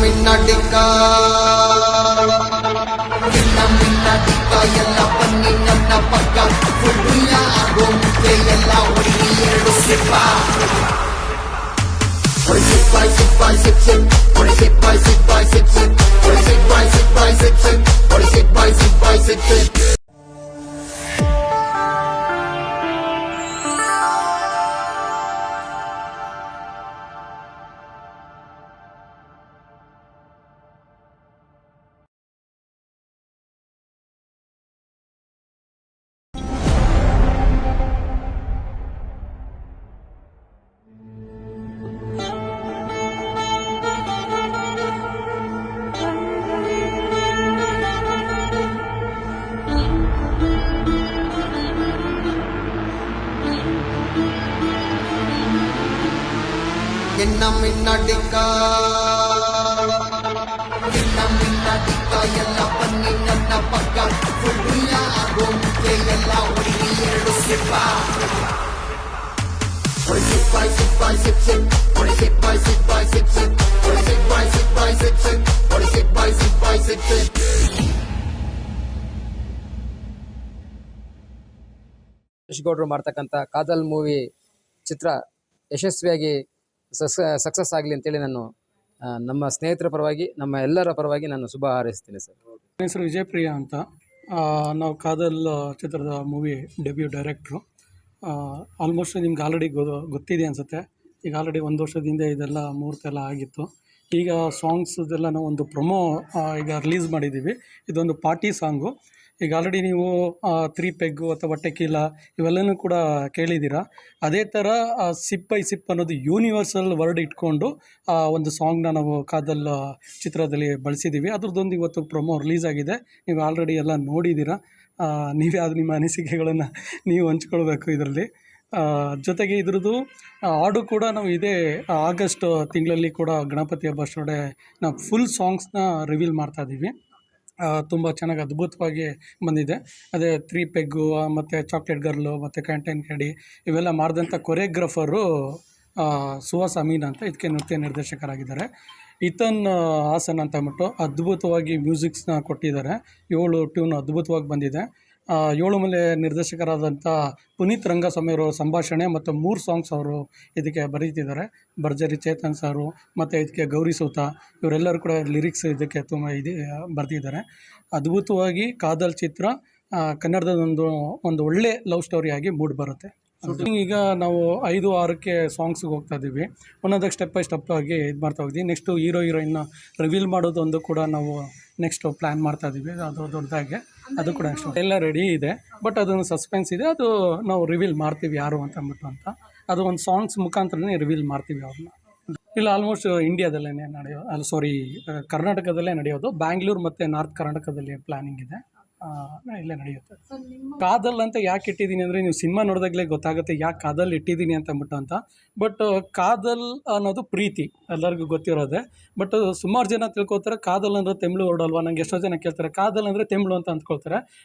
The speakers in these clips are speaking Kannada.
ಮಿನ್ನಡಿಕ ಎಲ್ಲ ಬನ್ನಿ ನನ್ನ ಪಕ್ಕ ಫುಲ್ಲ ಆಗೋ ಮುಂಚೆ ಎಲ್ಲ ಹೊಡಿ ಎರಡು ಸಿಪ್ಪ ಸಿಪ್ ಬೈ ಸಿಪ್ ಬೈ ಸಿಪ್ ಸಿಪ್ ಸಿಪ್ ಬೈ ಸಿಪ್ ಬೈ ಸಿಪ್ ಸಿಪ್ ಸಿಪ್ ಬೈ ಸಿಪ್ ಬೈ ಸಿಪ್ ಸಿಪ್ ಸಿಪ್ ಬೈ ಸಿಪ್ ಬೈ ಸಿಪ್ ಸಿಪ್ ಮಿನ್ನಡಿಕ ಎಲ್ಲ ಬನ್ನಿ ನನ್ನ ಪಕ್ಕ ಫುಲ್ಲ ಆಗೋ ಮುಂಚೆ ಎಲ್ಲ ಹೊಡಿ ಎರಡು ಸಿಪ್ಪ ಸಿಪ್ ಬೈ ಸಿಪ್ ಬೈ ಸಿಪ್ ಸಿಪ್ ಸಿಪ್ ಬೈ ಸಿಪ್ ಬೈ ಸಿಪ್ ಸಿಪ್ ಸಿಪ್ ಬೈ ಸಿಪ್ ಬೈ ಸಿಪ್ ಸಿಪ್ ಸಿಪ್ ಬೈ ಸಿಪ್ ಬೈ ಸಿಪ್ ಸಿಪ್ ಗೌಡ್ರು ಮಾಡ್ತಕ್ಕಂಥ ಕಾದಲ್ ಮೂವಿ ಚಿತ್ರ ಯಶಸ್ವಿಯಾಗಿ ಸಕ್ಸಸ್ ಆಗಲಿ ಅಂತೇಳಿ ನಾನು ನಮ್ಮ ಸ್ನೇಹಿತರ ಪರವಾಗಿ ನಮ್ಮ ಎಲ್ಲರ ಪರವಾಗಿ ನಾನು ಶುಭ ಹಾರೈಸ್ತೀನಿ ಸರ್. ನನ್ನ ಹೆಸರು ವಿಜಯಪ್ರಿಯ ಅಂತ. ನಾವು ಕಾದಲ್ ಚಿತ್ರದ ಮೂವಿ ಡೆಬ್ಯೂ ಡೈರೆಕ್ಟ್ರು. ಆಲ್ಮೋಸ್ಟ್ ನಿಮ್ಗೆ ಆಲ್ರೆಡಿ ಗೊತ್ತಿದೆ ಅನಿಸುತ್ತೆ. ಈಗ ಆಲ್ರೆಡಿ 1 ವರ್ಷದಿಂದ ಇದೆಲ್ಲ ಮುಹೂರ್ತ ಎಲ್ಲ ಆಗಿತ್ತು. ಈಗ ಸಾಂಗ್ಸ್ದೆಲ್ಲ ನಾವು ಒಂದು ಪ್ರೊಮೋ ಈಗ ರಿಲೀಸ್ ಮಾಡಿದ್ದೀವಿ. ಇದೊಂದು ಪಾರ್ಟಿ ಸಾಂಗು. ಈಗ ಆಲ್ರೆಡಿ ನೀವು 3 ಪೆಗ್ಗು ಅಥವಾ ಟೆಕೀಲಾ ಇವೆಲ್ಲನೂ ಕೂಡ ಕೇಳಿದ್ದೀರಾ. ಅದೇ ಥರ ಸಿಪ್ ಬೈ ಸಿಪ್ ಅನ್ನೋದು ಯೂನಿವರ್ಸಲ್ ವರ್ಡ್ ಇಟ್ಕೊಂಡು ಒಂದು ಸಾಂಗ್ನ ನಾವು ಕಾದಲ್ ಚಿತ್ರದಲ್ಲಿ ಬಳಸಿದ್ದೀವಿ. ಅದ್ರದ್ದೊಂದು ಇವತ್ತು ಪ್ರೊಮೋ ರಿಲೀಸ್ ಆಗಿದೆ. ನೀವು ಆಲ್ರೆಡಿ ಎಲ್ಲ ನೋಡಿದ್ದೀರಾ. ನೀವೇ ಅದು ನಿಮ್ಮ ಅನಿಸಿಕೆಗಳನ್ನು ನೀವು ಹಂಚ್ಕೊಳ್ಬೇಕು ಇದರಲ್ಲಿ. ಜೊತೆಗೆ ಇದ್ರದ್ದು ಹಾಡು ಕೂಡ ನಾವು ಇದೇ ಆಗಸ್ಟ್ ತಿಂಗಳಲ್ಲಿ ಕೂಡ ಗಣಪತಿ ಹಬ್ಬ ಅಷ್ಟರೊಳಗೆ ನಾವು ಫುಲ್ ಸಾಂಗ್ಸ್ನ ರಿವೀಲ್ ಮಾಡ್ತಾಯಿದ್ದೀವಿ. ತುಂಬ ಚೆನ್ನಾಗಿ ಅದ್ಭುತವಾಗಿ ಬಂದಿದೆ. ಅದೇ 3 ಪೆಗ್ಗು ಮತ್ತು ಚಾಕ್ಲೇಟ್ ಗರ್ಲು ಮತ್ತು ಕ್ಯಾಂಟೈನ್ ಕ್ಯಾಂಡಿ ಇವೆಲ್ಲ ಮಾಡಿದಂಥ ಕೊರಿಯೋಗ್ರಾಫರು ಸುಹಾಸ್ ಅಮೀನ್ ಅಂತ. ಇದಕ್ಕೆ ನೃತ್ಯ ನಿರ್ದೇಶಕರಾಗಿದ್ದಾರೆ. ಇತನ್ ಹಾಸನ್ ಅಂತ ಅಂದ್ಬಿಟ್ಟು ಅದ್ಭುತವಾಗಿ ಮ್ಯೂಸಿಕ್ಸ್ನ ಕೊಟ್ಟಿದ್ದಾರೆ. 7 ಟ್ಯೂನ್ ಅದ್ಭುತವಾಗಿ ಬಂದಿದೆ. 7 ಮಲೆ ನಿರ್ದೇಶಕರಾದಂಥ ಪುನೀತ್ ರಂಗಸ್ವಾಮಿಯವರ ಸಂಭಾಷಣೆ ಮತ್ತು 3 ಸಾಂಗ್ಸ್ ಅವರು ಇದಕ್ಕೆ ಬರೀತಿದ್ದಾರೆ. ಭರ್ಜರಿ ಚೇತನ್ ಸಾರು ಮತ್ತು ಇದಕ್ಕೆ ಗೌರಿ ಸೂತ ಇವರೆಲ್ಲರೂ ಕೂಡ ಲಿರಿಕ್ಸ್ ಇದಕ್ಕೆ ತುಂಬ ಬರೆದಿದ್ದಾರೆ. ಅದ್ಭುತವಾಗಿ ಕಾದಲ್ ಚಿತ್ರ ಕನ್ನಡದ ಒಂದು ಒಳ್ಳೆ ಲವ್ ಸ್ಟೋರಿಯಾಗಿ ಮೂಡಿ ಬರುತ್ತೆ. ಈಗ ನಾವು 5-6ಕ್ಕೆ ಸಾಂಗ್ಸ್ಗೆ ಹೋಗ್ತಾ ಇದ್ದೀವಿ. ಒಂದೊಂದಕ್ಕೆ ಸ್ಟೆಪ್ ಬೈ ಸ್ಟೆಪ್ ಆಗಿ ಇದು ಮಾಡ್ತಾ ಹೋಗ್ತೀವಿ. ನೆಕ್ಸ್ಟು ಹೀರೋಯಿನ್ನ ರಿವೀಲ್ ಮಾಡೋದೊಂದು ಕೂಡ ನಾವು ನೆಕ್ಸ್ಟು ಪ್ಲ್ಯಾನ್ ಮಾಡ್ತಾ ಇದ್ದೀವಿ. ಅದು ದೊಡ್ಡದಾಗೆ ಅದು ಕೂಡ ನೆಕ್ಸ್ಟ್ ಎಲ್ಲ ರೆಡಿ ಇದೆ. ಬಟ್ ಅದೊಂದು ಸಸ್ಪೆನ್ಸ್ ಇದೆ. ಅದು ನಾವು ರಿವೀಲ್ ಮಾಡ್ತೀವಿ ಯಾರು ಅಂತ ಅಂದ್ಬಿಟ್ಟು ಅಂತ. ಅದು ಒಂದು ಸಾಂಗ್ಸ್ ಮುಖಾಂತರನೇ ರಿವೀಲ್ ಮಾಡ್ತೀವಿ ಅವ್ರನ್ನ. ಇಲ್ಲ ಆಲ್ಮೋಸ್ಟ್ ಇಂಡಿಯಾದಲ್ಲೇ ಕರ್ನಾಟಕದಲ್ಲೇ ನಡೆಯೋದು. ಬ್ಯಾಂಗ್ಳೂರು ಮತ್ತು ನಾರ್ತ್ ಕರ್ನಾಟಕದಲ್ಲಿ ಪ್ಲ್ಯಾನಿಂಗ್ ಇದೆ. ಇಲ್ಲೇ ನಡೆಯುತ್ತೆ. ಕಾದಲ್ ಅಂತ ಯಾಕೆ ಇಟ್ಟಿದ್ದೀನಿ ಅಂದರೆ ನೀವು ಸಿನಿಮಾ ನೋಡಿದಾಗಲೇ ಗೊತ್ತಾಗುತ್ತೆ ಯಾಕೆ ಕಾದಲ್ ಇಟ್ಟಿದ್ದೀನಿ ಅಂತ ಅಂದ್ಬಿಟ್ಟು ಅಂತ. ಬಟ್ ಕಾದಲ್ ಅನ್ನೋದು ಪ್ರೀತಿ ಎಲ್ಲರಿಗೂ ಗೊತ್ತಿರೋದೆ. ಬಟ್ ಸುಮಾರು ಜನ ತಿಳ್ಕೊತಾರೆ ಕಾದಲ್ ಅಂದರೆ ತಮಿಳು ವರ್ಡ್ ಅಲ್ವಾ. ನಂಗೆ ಎಷ್ಟೋ ಜನ ಕೇಳ್ತಾರೆ ಕಾದಲ್ ಅಂದರೆ ತಮಿಳು ಅಂತ ಅಂದ್ಕೊಳ್ತಾರೆ.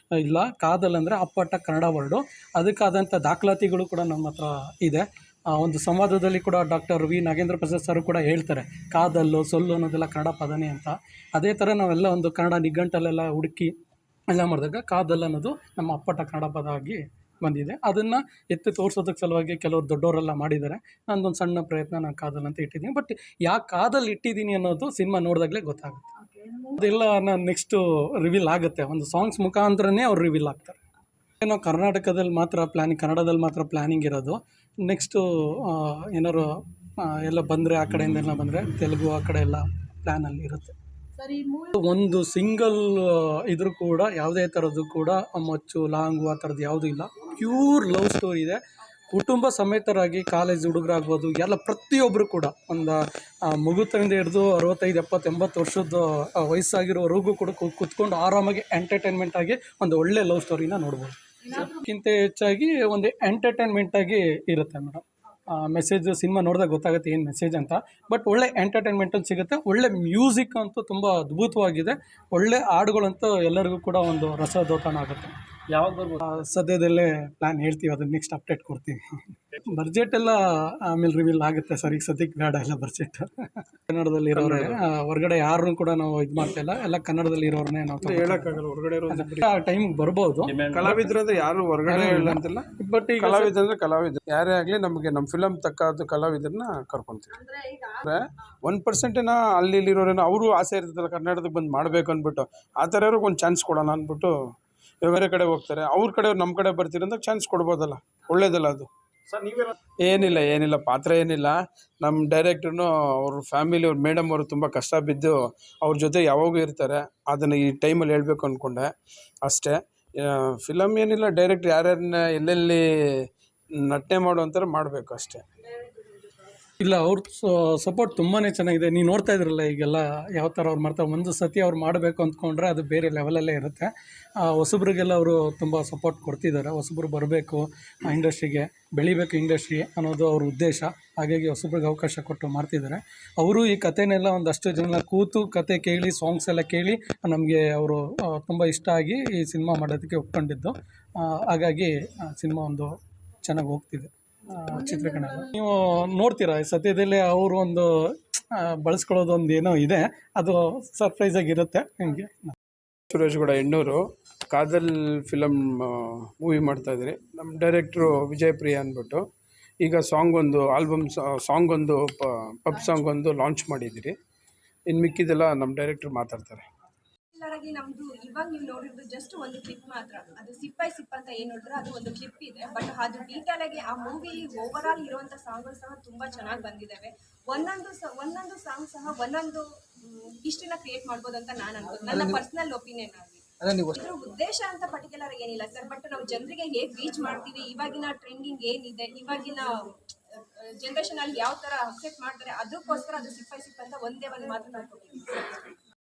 ಇಲ್ಲ, ಕಾದಲ್ ಅಂದರೆ ಅಪ್ಪಟ ಕನ್ನಡ ವರ್ಡು. ಅದಕ್ಕಾದಂಥ ದಾಖಲಾತಿಗಳು ಕೂಡ ನಮ್ಮ ಹತ್ರ ಇದೆ. ಒಂದು ಸಂವಾದದಲ್ಲಿ ಕೂಡ doctor V Nagendra Prasad sir ಕೂಡ ಹೇಳ್ತಾರೆ ಕಾದಲ್ಲು ಸೊಲ್ಲು ಅನ್ನೋದೆಲ್ಲ ಕನ್ನಡ ಪದನೇ ಅಂತ. ಅದೇ ಥರ ನಾವೆಲ್ಲ ಒಂದು ಕನ್ನಡ ನಿಘಂಟಲ್ಲೆಲ್ಲ ಹುಡುಕಿ ಎಲ್ಲ ಮಾಡಿದಾಗ ಕಾದಲ್ ಅನ್ನೋದು ನಮ್ಮ ಅಪ್ಪಟ ಕನ್ನಡ ಪದ ಆಗಿ ಬಂದಿದೆ. ಅದನ್ನು ಎತ್ತಿ ತೋರಿಸೋದಕ್ಕೆ ಸಲುವಾಗಿ ಕೆಲವರು ದೊಡ್ಡವರೆಲ್ಲ ಮಾಡಿದ್ದಾರೆ. ನಂದೊಂದು ಸಣ್ಣ ಪ್ರಯತ್ನ ನಾನು ಕಾದಲ್ ಅಂತ ಇಟ್ಟಿದ್ದೀನಿ. ಬಟ್ ಯಾಕೆ ಕಾದಲ್ ಇಟ್ಟಿದ್ದೀನಿ ಅನ್ನೋದು ಸಿನಿಮಾ ನೋಡಿದಾಗಲೇ ಗೊತ್ತಾಗುತ್ತೆ. ಅದೆಲ್ಲ ನಾನು ನೆಕ್ಸ್ಟು ರಿವೀಲ್ ಆಗುತ್ತೆ. ಒಂದು ಸಾಂಗ್ಸ್ ಮುಖಾಂತರನೇ ಅವ್ರು ರಿವೀಲ್ ಆಗ್ತಾರೆ. ನಾವು ಕರ್ನಾಟಕದಲ್ಲಿ ಮಾತ್ರ ಕನ್ನಡದಲ್ಲಿ ಮಾತ್ರ ಪ್ಲ್ಯಾನಿಂಗ್ ಇರೋದು. ನೆಕ್ಸ್ಟು ಏನಾದ್ರು ಎಲ್ಲ ಬಂದರೆ ಆ ಕಡೆಯಿಂದೆಲ್ಲ ಬಂದರೆ ತೆಲುಗು ಆ ಕಡೆ ಎಲ್ಲ ಪ್ಲ್ಯಾನಲ್ಲಿ ಇರುತ್ತೆ. ಒಂದು ಸಿಂಗಲ್ ಇದ್ರೂ ಕೂಡ ಯಾವುದೇ ಥರದ್ದು ಕೂಡ ಮಚ್ಚು ಲಾಂಗು ಆ ಥರದ್ದು ಯಾವುದೂ ಇಲ್ಲ. ಪ್ಯೂರ್ ಲವ್ ಸ್ಟೋರಿ ಇದೆ. ಕುಟುಂಬ ಸಮೇತರಾಗಿ ಕಾಲೇಜ್ ಹುಡುಗರಾಗ್ಬೋದು ಎಲ್ಲ ಪ್ರತಿಯೊಬ್ಬರು ಕೂಡ ಒಂದು ಮುಗುತರಿಂದ ಹಿಡಿದು 65, 70, 80 ವರ್ಷದ ವಯಸ್ಸಾಗಿರೋವರೆಗೂ ಕೂಡ ಕುತ್ಕೊಂಡು ಆರಾಮಾಗಿ ಎಂಟರ್ಟೈನ್ಮೆಂಟ್ ಆಗಿ ಒಂದು ಒಳ್ಳೆ ಲವ್ ಸ್ಟೋರಿನ ನೋಡ್ಬೋದು. ಅದಕ್ಕಿಂತ ಹೆಚ್ಚಾಗಿ ಒಂದು ಎಂಟರ್ಟೈನ್ಮೆಂಟಾಗಿ ಇರುತ್ತೆ ಮೇಡಮ್. ಮೆಸೇಜ್ ಸಿನಿಮಾ ನೋಡಿದಾಗ ಗೊತ್ತಾಗುತ್ತೆ ಏನು ಮೆಸೇಜ್ ಅಂತ. ಬಟ್ ಒಳ್ಳೆ ಎಂಟರ್ಟೈನ್ಮೆಂಟಲ್ಲಿ ಸಿಗುತ್ತೆ. ಒಳ್ಳೆ ಮ್ಯೂಸಿಕ್ ಅಂತೂ ತುಂಬ ಅದ್ಭುತವಾಗಿದೆ. ಒಳ್ಳೆ ಹಾಡುಗಳಂತೂ ಎಲ್ಲರಿಗೂ ಕೂಡ ಒಂದು ರಸದೌತಣ ಆಗುತ್ತೆ. ಯಾವಾಗ ಬರ್ಬೋದು? ಸದ್ಯದಲ್ಲೇ ಪ್ಲ್ಯಾನ್ ಹೇಳ್ತೀವಿ, ಅದನ್ನ ನೆಕ್ಸ್ಟ್ ಅಪ್ಡೇಟ್ ಕೊಡ್ತೀವಿ. ಬಡ್ಜೆಟ್ ಎಲ್ಲ ಆಮೇಲೆ ರಿವೀಲ್ ಆಗುತ್ತೆ ಸರ್. ಈಗ ಸದ್ಯಕ್ಕೆ ಬೇಡ ಎಲ್ಲ ಬಡ್ಜೆಟ್. ಕನ್ನಡದಲ್ಲಿ ಇರೋರೇ, ಹೊರಗಡೆ ಯಾರನ್ನೂ ಕೂಡ ನಾವು ಇದು ಮಾಡ್ತಾ ಇಲ್ಲ. ಎಲ್ಲ ಕನ್ನಡದಲ್ಲಿ ಇರೋರನ್ನೇ ನಾವು ಹೇಳಕ್ಕಾಗಲ್ಲ. ಹೊರಗಡೆ ಆ ಟೈಮ್ಗೆ ಬರ್ಬೋದು. ಕಲಾವಿದ್ರು ಅಂದ್ರೆ ಯಾರು ಹೊರಗಡೆ ಇಲ್ಲ ಅಂತಿಲ್ಲ. ಬಟ್ ಈಗ ಕಲಾವಿದ್ರು ಅಂದ್ರೆ ಕಲಾವಿದ್ರು ಯಾರೇ ಆಗಲಿ ನಮಗೆ ನಮ್ಮ ಫಿಲಮ್ ತಕ್ಕಾದ ಕಲಾವಿದ್ರನ್ನ ಕರ್ಕೊಂತೀವಿ. ಅಂದರೆ 1% ಅಲ್ಲಿ ಇಲ್ಲಿರೋರೇನೋ ಅವರು ಆಸೆ ಇರ್ತದಲ್ಲ ಕನ್ನಡದಕ್ಕೆ ಬಂದು ಮಾಡಬೇಕು ಅಂದ್ಬಿಟ್ಟು, ಆ ಥರ ಅವ್ರಿಗೆ ಒಂದು ಚಾನ್ಸ್ ಕೊಡೋಣ ಅಂದ್ಬಿಟ್ಟು ಬೇರೆ ಕಡೆ ಹೋಗ್ತಾರೆ. ಅವ್ರ ಕಡೆಯವ್ರು ನಮ್ಮ ಕಡೆ ಬರ್ತೀರಿ ಅಂದಾಗ ಚಾನ್ಸ್ ಕೊಡ್ಬೋದಲ್ಲ, ಒಳ್ಳೇದಲ್ಲ ಅದು. ಏನಿಲ್ಲ ಪಾತ್ರ ಏನಿಲ್ಲ. ನಮ್ಮ ಡೈರೆಕ್ಟ್ರು ಅವ್ರ ಫ್ಯಾಮಿಲಿ ಅವ್ರ ಮೇಡಮ್ ಅವರು ತುಂಬ ಕಷ್ಟ ಬಿದ್ದು ಅವ್ರ ಜೊತೆ ಯಾವಾಗೂ ಇರ್ತಾರೆ. ಅದನ್ನು ಈ ಟೈಮಲ್ಲಿ ಹೇಳ್ಬೇಕು ಅಂದ್ಕೊಂಡೆ ಅಷ್ಟೇ. ಫಿಲಮ್ ಏನಿಲ್ಲ, ಡೈರೆಕ್ಟ್ ಯಾರ್ಯಾರನ್ನ ಎಲ್ಲೆಲ್ಲಿ ನಟನೆ ಮಾಡುವಂಥರ ಮಾಡಬೇಕು ಅಷ್ಟೇ. ಇಲ್ಲ, ಅವ್ರ ಸಪೋರ್ಟ್ ತುಂಬಾ ಚೆನ್ನಾಗಿದೆ. ನೀವು ನೋಡ್ತಾ ಇದ್ರಲ್ಲ ಈಗೆಲ್ಲ ಯಾವ ಥರ ಅವ್ರು ಮಾಡ್ತಾರೆ. ಒಂದು ಸತಿ ಅವ್ರು ಮಾಡಬೇಕು ಅಂದ್ಕೊಂಡ್ರೆ ಅದು ಬೇರೆ ಲೆವೆಲಲ್ಲೇ ಇರುತ್ತೆ. ಹೊಸಬ್ರಿಗೆಲ್ಲ ಅವರು ತುಂಬ ಸಪೋರ್ಟ್ ಕೊಡ್ತಿದ್ದಾರೆ. ಹೊಸಬ್ರು ಬರಬೇಕು ಇಂಡಸ್ಟ್ರಿಗೆ, ಬೆಳಿಬೇಕು ಇಂಡಸ್ಟ್ರಿ ಅನ್ನೋದು ಅವ್ರ ಉದ್ದೇಶ. ಹಾಗಾಗಿ ಹೊಸಬ್ರಿಗೆ ಅವಕಾಶ ಕೊಟ್ಟು ಮಾಡ್ತಿದ್ದಾರೆ. ಅವರು ಈ ಕಥೆನೆಲ್ಲ ಒಂದಷ್ಟು ಜನ ಕೂತು ಕತೆ ಕೇಳಿ ಸಾಂಗ್ಸ್ ಎಲ್ಲ ಕೇಳಿ ನಮಗೆ ಅವರು ತುಂಬ ಇಷ್ಟ ಆಗಿ ಈ ಸಿನಿಮಾ ಮಾಡೋದಕ್ಕೆ ಒಪ್ಕೊಂಡಿದ್ದು. ಹಾಗಾಗಿ ಸಿನಿಮಾ ಒಂದು ಚೆನ್ನಾಗಿ ಹೋಗ್ತಿದೆ. ಚಿತ್ರೀಕರಣ ನೀವು ನೋಡ್ತೀರಾ ಸದ್ಯದಲ್ಲೇ ಅವರು ಒಂದು ಬಳಸ್ಕೊಳ್ಳೋದು ಒಂದು ಏನೋ ಇದೆ, ಅದು ಸರ್ಪ್ರೈಸ್ ಆಗಿರುತ್ತೆ ನಿಮಗೆ. ಸುರೇಶ್ ಗೌಡ ಎಣ್ಣೂರು ಕಾದಲ್ ಫಿಲಮ್ ಮೂವಿ ಮಾಡ್ತಾಯಿದ್ರಿ. ನಮ್ಮ ಡೈರೆಕ್ಟ್ರು ವಿಜಯ್ ಪ್ರಿಯ ಅಂದ್ಬಿಟ್ಟು ಈಗ ಸಾಂಗ್ ಒಂದು ಪಬ್ ಸಾಂಗ್ ಒಂದು ಲಾಂಚ್ ಮಾಡಿದ್ದೀರಿ. ಇನ್ನು ಮಿಕ್ಕಿದೆಲ್ಲ ನಮ್ಮ ಡೈರೆಕ್ಟ್ರು ಮಾತಾಡ್ತಾರೆ. ಆಗಿ ನಮ್ದು ಇವಾಗ ನೀವು ನೋಡಿರೋದು ಜಸ್ಟ್ ಒಂದು ಕ್ಲಿಪ್ ಮಾತ್ರ. ಅದು ಸಿಪ್ಪಾಯಿ ಸಿಪ್ಪ ಅಂತ ಏನು ನೋಡಿದ್ರೆ ಅದು ಒಂದು ಕ್ಲಿಪ್ ಇದೆ. ಬಟ್ ಅದು ಡೀಟೇಲ್ ಆಗಿ ಆ ಮೂವಿಲಿ ಓವರ್ ಆಲ್ ಇರುವಂಥ ಸಾಂಗ್ಗಳು ಸಹ ತುಂಬಾ ಚೆನ್ನಾಗಿ ಬಂದಿದ್ದಾವೆ. ಒಂದೊಂದು ಸಾಂಗ್ ಸಹ ಒಂದೊಂದು ಹಿಸ್ಟ್ರಿನ ಕ್ರಿಯೇಟ್ ಮಾಡ್ಬೋದು ಅಂತ ನಾನು ಅನ್ಬೋದು, ನನ್ನ ಪರ್ಸನಲ್ ಒಪಿನಿಯನ್ ಆಗಿ. ಇದ್ರ ಉದ್ದೇಶ ಅಂತ ಪರ್ಟಿಕ್ಯುಲರ್ ಏನಿಲ್ಲ ಸರ್. ಬಟ್ ನಾವು ಜನರಿಗೆ ಹೇಗೆ ರೀಚ್ ಮಾಡ್ತೀವಿ, ಇವಾಗಿನ ಟ್ರೆಂಡಿಂಗ್ ಏನಿದೆ, ಇವಾಗಿನ ಜನರೇಷನ್ ಅಲ್ಲಿ ಯಾವ ತರ ಅಕ್ಸೆಪ್ಟ್ ಮಾಡ್ತಾರೆ, ಅದಕ್ಕೋಸ್ಕರ ಅದು ಸಿಪ್ಪಾಯಿ ಸಿಪ್ಪ ಅಂತ ಒಂದೇ ಒಂದು ಮಾತು ನಾವು ಕೊಟ್ಟಿದ್ದೀವಿ.